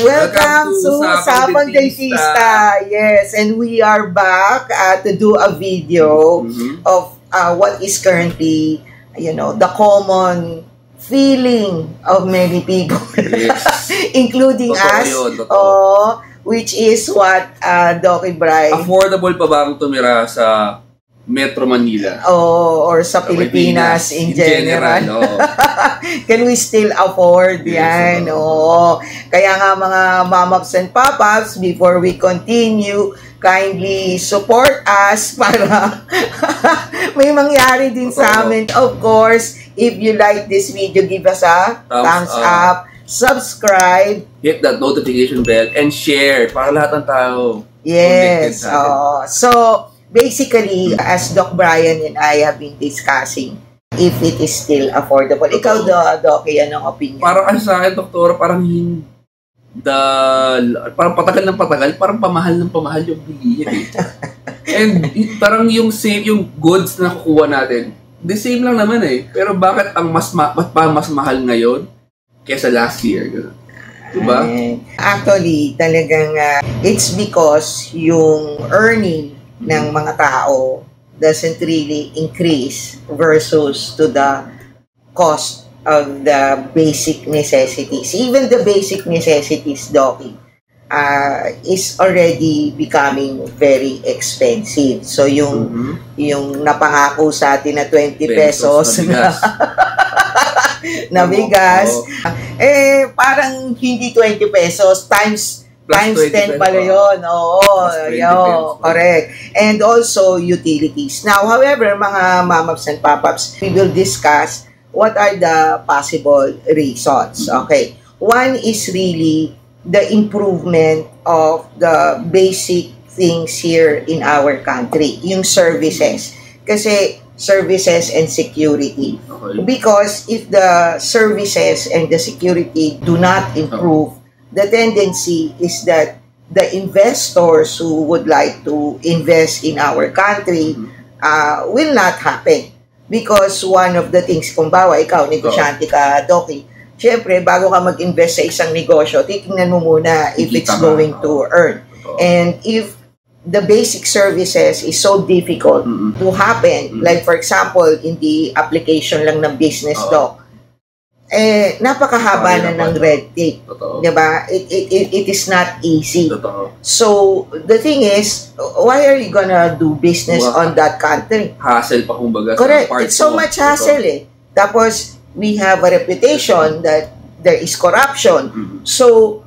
Welcome to Usapang Dentista. Yes, and we are back to do a video of what is currently, the common feeling of many people, Yes. including Totoo us. yun, totoo. Which is what Doc Bry. Affordable pa ba ang tumira sa Metro Manila? Or sa Pilipinas in general. Oo. Can we still afford Yes, yan? Oo. Kaya nga mga mamaps and papaps, before we continue, kindly support us para may mangyari din sa amin. Of course, if you like this video, give us a thumbs up, subscribe, hit that notification bell, and share para lahat ng tao yes. connected sa atin. So, basically, as Doc Brian and I have been discussing, if it is still affordable. Ikaw, Doc, yan ang opinion. Parang sa akin, doktor, parang parang patagal ng patagal, parang pamahal ng pamahal yung bilihin. And parang yung same, yung goods na kukuha natin, the same lang naman eh. Pero bakit ang mas mahal ngayon kesa last year? Diba? Actually, talagang it's because yung earning ng mga tao doesn't really increase versus to the cost of the basic necessities. Even the basic necessities, Doc, is already becoming very expensive. So yung napangako sa atin na 20 pesos na bigas, parang hindi 20 pesos times 10 pala yun. Oo, correct. And also, utilities. Now, however, mga mamaps and papaps, we will discuss what are the possible reasons. Okay. One is really the improvement of the basic things here in our country. Yung services. Kasi, services and security. Okay. Because if the services and the security do not improve, the tendency is that the investors who would like to invest in our country will not happen. Because one of the things, kung bawa, ikaw, negosyante ka, Doki, syempre, bago ka mag-invest sa isang negosyo, titingnan mo muna if it's going to earn. And if the basic services is so difficult to happen, like for example, in the application lang ng business, Doc, napakahaba na ng red tape. Diba? It is not easy. So, the thing is, why are you gonna do business on that country? Hassle pa kumbaga. Correct. It's so much hassle eh. Tapos, we have a reputation that there is corruption. So,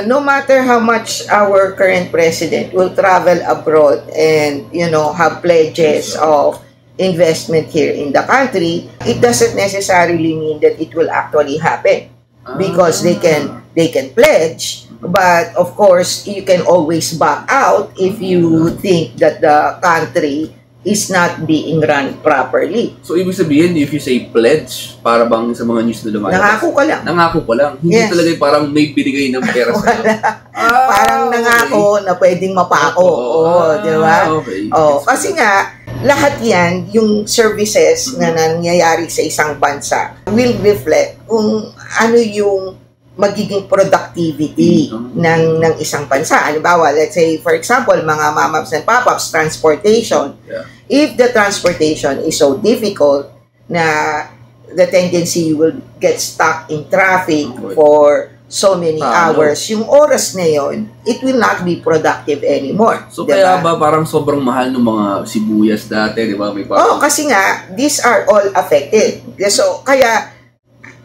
no matter how much our current president will travel abroad and, have pledges of investment here in the country, it doesn't necessarily mean that it will actually happen because they can pledge, but of course you can always back out if you think that the country is not being run properly. So ibig sabihin, if you say pledge, para bang sa mga news na lumalabas, nangako ka lang. Hindi talaga parang may binigay ng pera sa parang nangako na pwedeng mapako. Di ba? Okay. Kasi nga lahat yan, yung services na nangyayari sa isang bansa will reflect kung ano yung magiging productivity ng isang bansa. Halimbawa, let's say, for example, mga mamaps and papaps, transportation. If the transportation is so difficult na the tendency you will get stuck in traffic for so many hours, yung oras na yun, it will not be productive anymore. So, kaya ba parang sobrang mahal ng mga sibuyas dati, di ba? Kasi nga, these are all affected. So, kaya,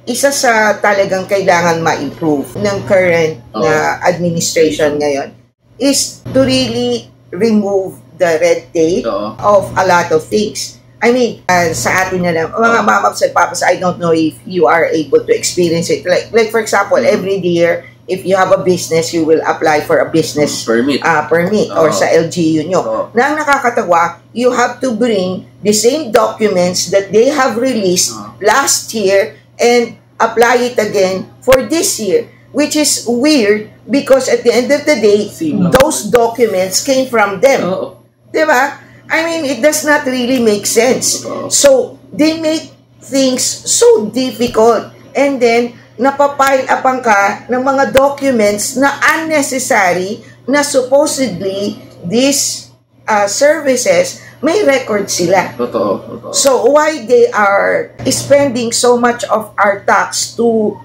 isa sa talagang kailangan ma-improve ng current na administration ngayon is to really remove the red tape of a lot of things. I mean, sa atin na lang, mga mamaps and papas, I don't know if you are able to experience it. Like for example, every year, if you have a business, you will apply for a business permit or sa LGU nyo. Na ang nakakatawa, you have to bring the same documents that they have released last year and apply it again for this year, which is weird because at the end of the day, those documents came from them. Diba? I mean, it does not really make sense. So, they make things so difficult. And then, napapile upan ka ng mga documents na unnecessary na supposedly these services may record sila. Totoo. So why they are spending so much of our tax to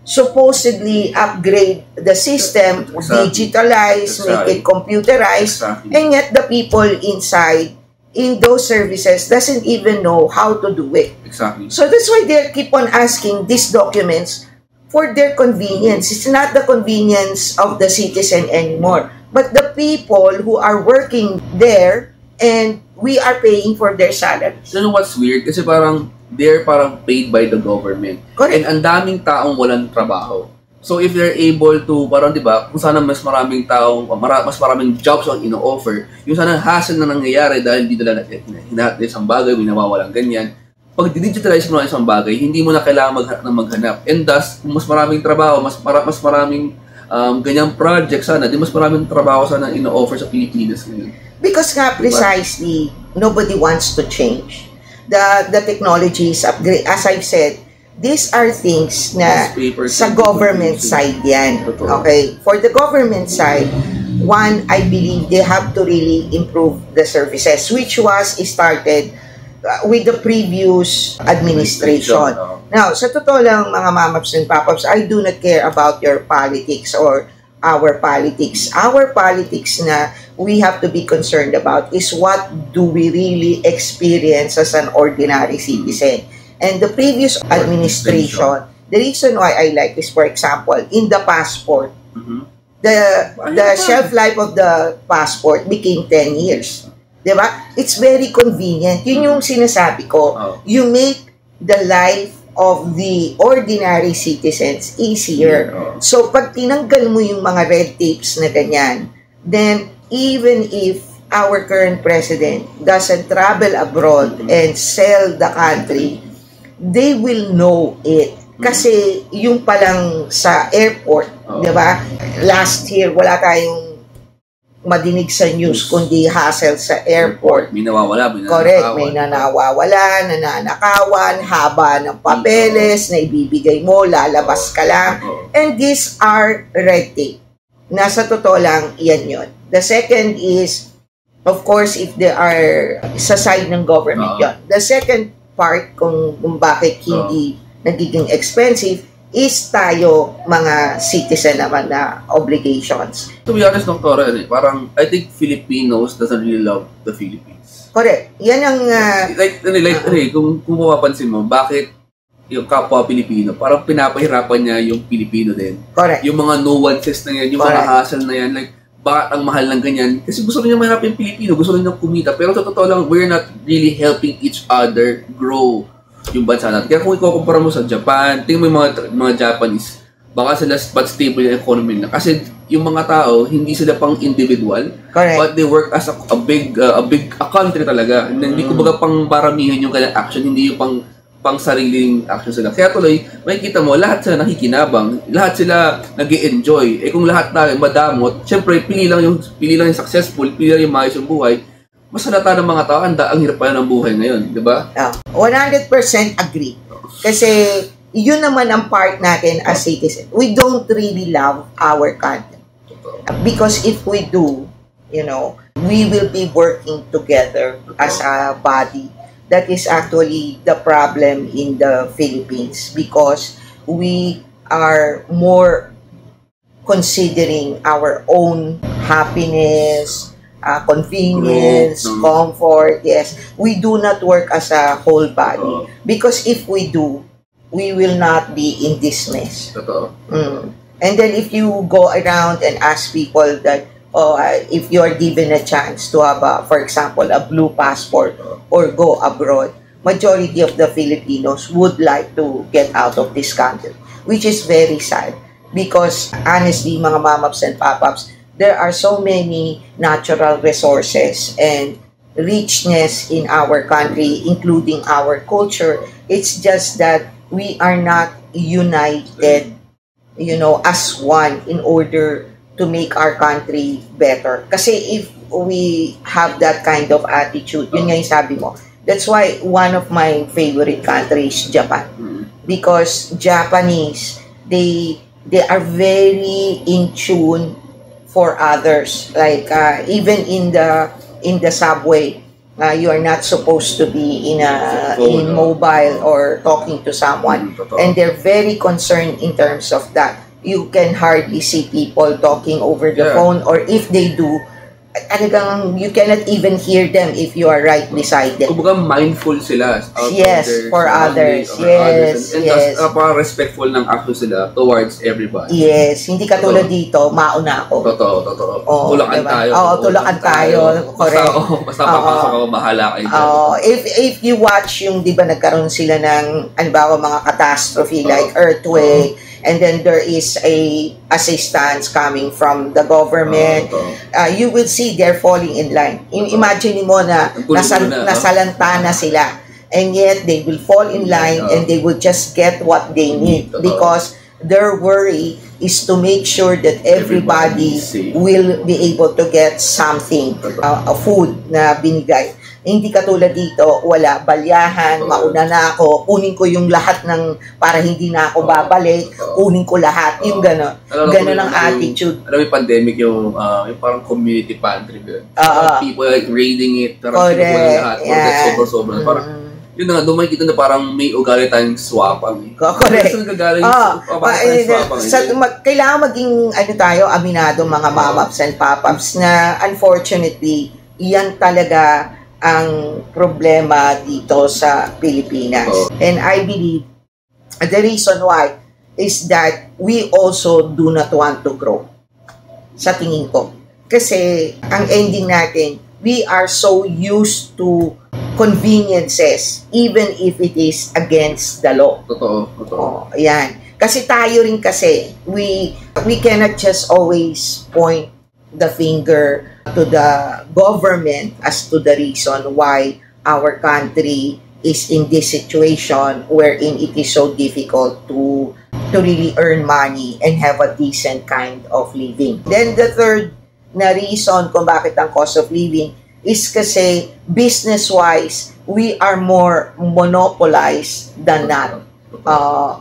supposedly upgrade the system, digitalize, make it computerized, and yet the people inside in those services doesn't even know how to do it. Exactly. So that's why they keep on asking these documents for their convenience. It's not the convenience of the citizen anymore, but the people who are working there and we are paying for their salaries. You know what's weird? Kasi parang they're parang paid by the government. Correct. And ang daming taong walang trabaho. So if they're able to, parang di ba, kung sana mas maraming taong, mas maraming jobs ang ino-offer, yung sana hassle na nangyayari dahil hindi nila hinahat na isang bagay, may nawawalang ganyan. Pag digitalize mo na isang bagay, hindi mo na kailangan maghanap. And thus, mas maraming trabaho, mas maraming ganyang project sana, di mas maraming trabaho sana ino-offer sa Pilipinas ngayon. Because nga precisely, nobody wants to change. The technologies upgrade. As I've said, these are things na sa government side yan. Okay? For the government side, one, I believe they have to really improve the services, which was started with the previous administration. Now, sa totoo lang mga mamaps and papaps, I do not care about your politics or our politics. Our politics na we have to be concerned about is what do we really experience as an ordinary citizen. And the previous administration, the reason why I like is, for example, in the passport, the shelf life of the passport became 10 years. Diba? It's very convenient. Yun yung sinasabi ko. You make the life of the ordinary citizens easier. So, pag tinanggal mo yung mga red tapes na ganyan, then, even if our current president doesn't travel abroad and sell the country, they will know it. Kasi yung palang sa airport, diba? Last year, wala tayong madinig sa news kundi hassle sa airport. May nawawala, correct, may nanawawala, nananakawan, haba ng papeles na ibibigay mo, lalabas ka lang. And these are red tape. Nasa totoo lang, yan yun. The second is, of course, if they are sa side ng government yun. The second part, kung bakit hindi nagiging expensive, is tayo mga citizen naman na obligations. To be honest, Dr. Parang I think Filipinos doesn't really love the Philippines. Correct. Yan ang kung mapapansin mo, bakit yung kapwa Pilipino, parang pinapahirapan niya yung Pilipino din. Correct. Yung mga nuances na yan, yung mga hassle na yan, like bakit ang mahal ng ganyan? Kasi gusto rin niya mahirap yung Pilipino, gusto rin niya kumita, pero sa totoo lang, we're not really helping each other grow yung bansa natin. Kaya kung ikukumpara mo sa Japan, tingnan mo yung mga Japanese, baka sila but stable yung economy nila. Kasi yung mga tao, hindi sila pang individual, but they work as a big country talaga. And then, hindi kumbaga pang paramihan yung kanyang action, hindi yung pang sariling action sila. Kaya tuloy, makikita mo, lahat sila nakikinabang, lahat sila nag-i-enjoy. Kung lahat tayo madamot, syempre, pili lang yung successful, pili lang yung maayos yung buhay, mas halata ng mga tao, ang hirap pa ng buhay ngayon, di ba? 100% agree. Kasi, yun naman ang part natin as citizens. We don't really love our country. Because if we do, we will be working together as a body. That is actually the problem in the Philippines because we are more considering our own happiness, convenience, comfort, yes. We do not work as a whole body. Because if we do, we will not be in this mess. And then if you go around and ask people that, if you are given a chance to have, for example, a blue passport or go abroad, majority of the Filipinos would like to get out of this country, which is very sad. Because honestly, mga mamaps and papaps, there are so many natural resources and richness in our country, including our culture. It's just that we are not united, as one in order to make our country better. Kasi if we have that kind of attitude, yun nga yung sabi mo, that's why one of my favorite countries is Japan. Because Japanese, they are very in tune for others. Like even in the subway, you are not supposed to be in mobile or talking to someone, and they're very concerned in terms of that. You can hardly see people talking over the phone, or if they do, talagang you cannot even hear them if you are right beside them. Kumbaga mindful sila for others. Yes, and yes. Parang respectful ng action sila towards everybody. Yes, hindi katulad dito, mauna ako. Totoo. Tulakan diba? tayo. Tulakan tayo. Correct. Basta papasok ako, bahala kayo. If you watch yung, di ba, nagkaroon sila ng, mga catastrophe like earthquake, and then there is a assistance coming from the government, you will see they're falling in line. Imagine mo na nasalanta na sila, and yet they will fall in line and they will just get what they need because their worry is to make sure that everybody will be able to get something, food na binigay. Hindi katulad dito, wala, balyahan, mauna na ako, kunin ko yung lahat para hindi na ako babalik, kunin ko lahat, yung gano'n. Gano'n ang attitude. Alam mo yung pandemic, yung parang community pantry. People like raiding it, parang correct. Sobra-sobra. Parang, yun na nga, doon makikita na parang may ugali tayong swapang. Correct. Saan gagaling swapang? Kailangan maging, aminado mga mom-ups and pop-ups na unfortunately, yan talaga ang problema dito sa Pilipinas. And I believe the reason why is that we also do not want to grow. Sa tingin ko. Kasi ang ending natin, we are so used to conveniences even if it is against the law. Totoo. Yan. Kasi tayo rin kasi, we cannot just always point the finger to the government as to the reason why our country is in this situation wherein it is so difficult to really earn money and have a decent kind of living. Then the third na reason kung bakit ang cost of living is kasi business-wise, we are more monopolized than not.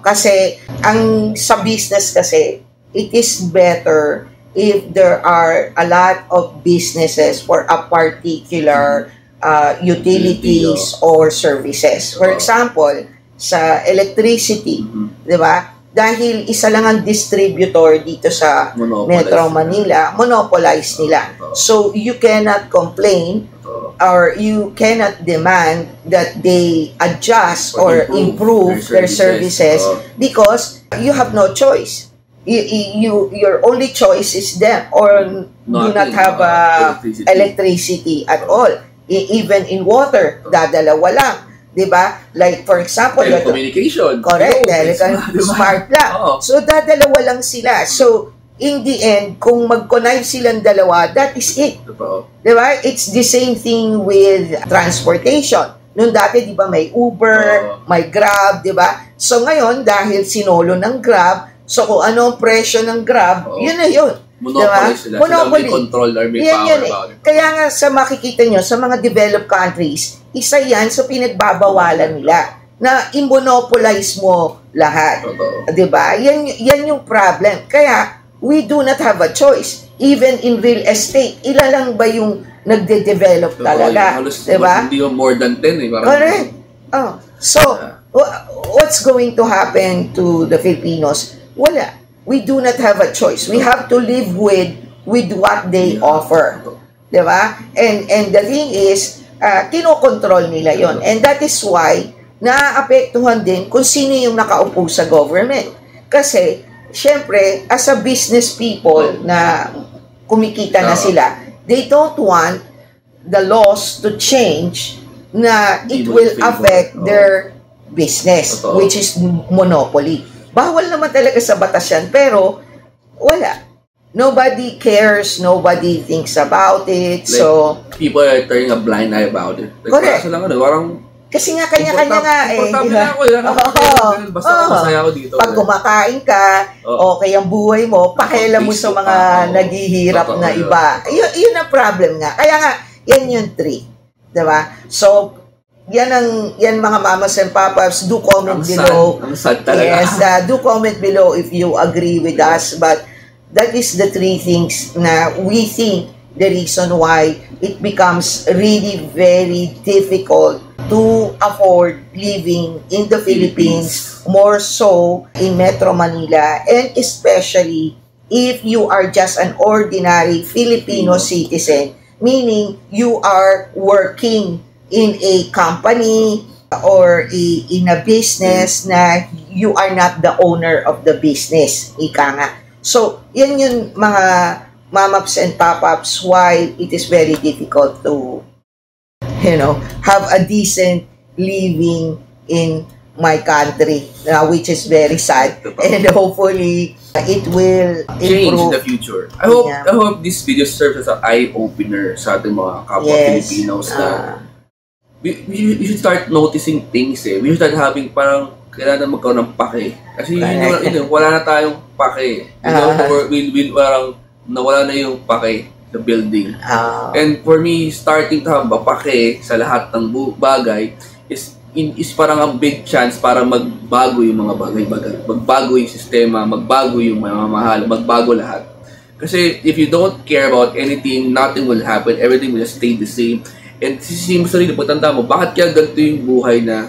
Kasi ang sa business kasi, it is better if there are a lot of businesses for a particular utilities or services. For example, sa electricity, di ba? Dahil isa lang ang distributor dito sa Metro Manila, monopolize nila. So, you cannot complain or you cannot demand that they adjust or improve their services because you have no choice. Your only choice is them or do not have electricity at all. Even in water, dadalawa lang. Diba? Like, for example, communication. Correct. Smart lang. So, dadalawa lang sila. So, in the end, kung mag-connive silang dalawa, that is it. Diba? It's the same thing with transportation. Noon dati, di ba, may Uber, may Grab, di ba? So, ngayon, dahil sinolo ng Grab, so kung ano ang presyo ng Grab, yun na yun. Monopoly sila. Monopoly. Sila may control or may power about it. Kaya nga, sa makikita nyo, sa mga developed countries, isa yan sa pinagbabawalan nila na i-monopolize mo lahat. Diba? Yan yung problem. Kaya, we do not have a choice. Even in real estate, ilan lang ba yung nagde-develop talaga? Diba? Hindi yung more than 10 eh. Correct. So, what's going to happen to the Filipinos? Wala. We do not have a choice. We have to live with what they offer. Diba? And the thing is, kinokontrol nila yon. And that is why, naaapektuhan din kung sino yung nakaupo sa government. Kasi, syempre, as a business people na kumikita na sila, they don't want the laws to change na it will affect their business, which is monopoly. Bawal naman talaga sa batas yan, pero wala. Nobody cares, nobody thinks about it, like, so... People are turning a blind eye about it. Like, correct. Kasi nga, kanya-kanya nga eh. Komportable na ako. Basta ako masaya ako dito. Pag kumakain ka, okay ang buhay mo, pakialam mo sa mga naghihirap na iba. Yun ang problem nga. Kaya nga, yan yung 3. Diba? So, yan mga mamas and papas, do comment below. Ang sad talaga. Yes, do comment below if you agree with us. But that is the 3 things na we think the reason why it becomes really very difficult to afford living in the Philippines, more so in Metro Manila, and especially if you are just an ordinary Filipino citizen, meaning you are working in a company or in a business na you are not the owner of the business, ika nga. So, yan yung mga mamaps and papaps why it is very difficult to, have a decent living in my country, which is very sad. And hopefully, it will change improve in the future. I hope this video serves as an eye-opener sa ating mga kapwa Filipinos na we should start noticing things We should start having parang kailangan magkaroon ng pake. Kasi wala na tayong pake. Parang nawala na yung pake sa building. And for me, starting to have a pake sa lahat ng bagay is parang ang big chance para magbago yung mga bagay-bagay. Magbago yung sistema, magbago yung mga mahal, magbago lahat. Kasi if you don't care about anything, nothing will happen. Everything will just stay the same. And sisisi mo sarili, pagtanda mo, bakit kaya ganito yung buhay na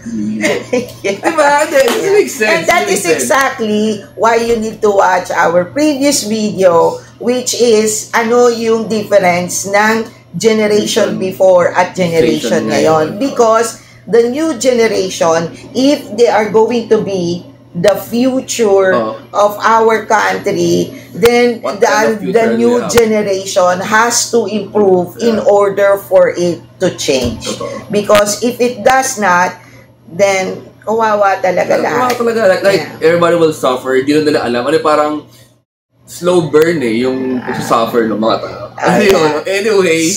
Diba? It makes sense. And that is exactly why you need to watch our previous video, which is ano yung difference ng generation before at generation ngayon. Because the new generation, if they are going to be the future of our country, then the new generation has to improve in order for it to change. Because if it does not, then kawawa talaga lahat. Kawawa talaga. Like everybody will suffer. Hindi nila alam. Parang slow burn yung suffer ng mga tao. Anyway,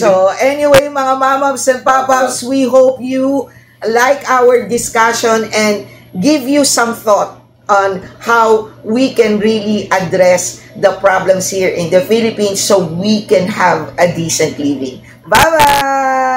mga mamams and papas, we hope you like our discussion and give you some thought on how we can really address the problems here in the Philippines so we can have a decent living. Bye-bye!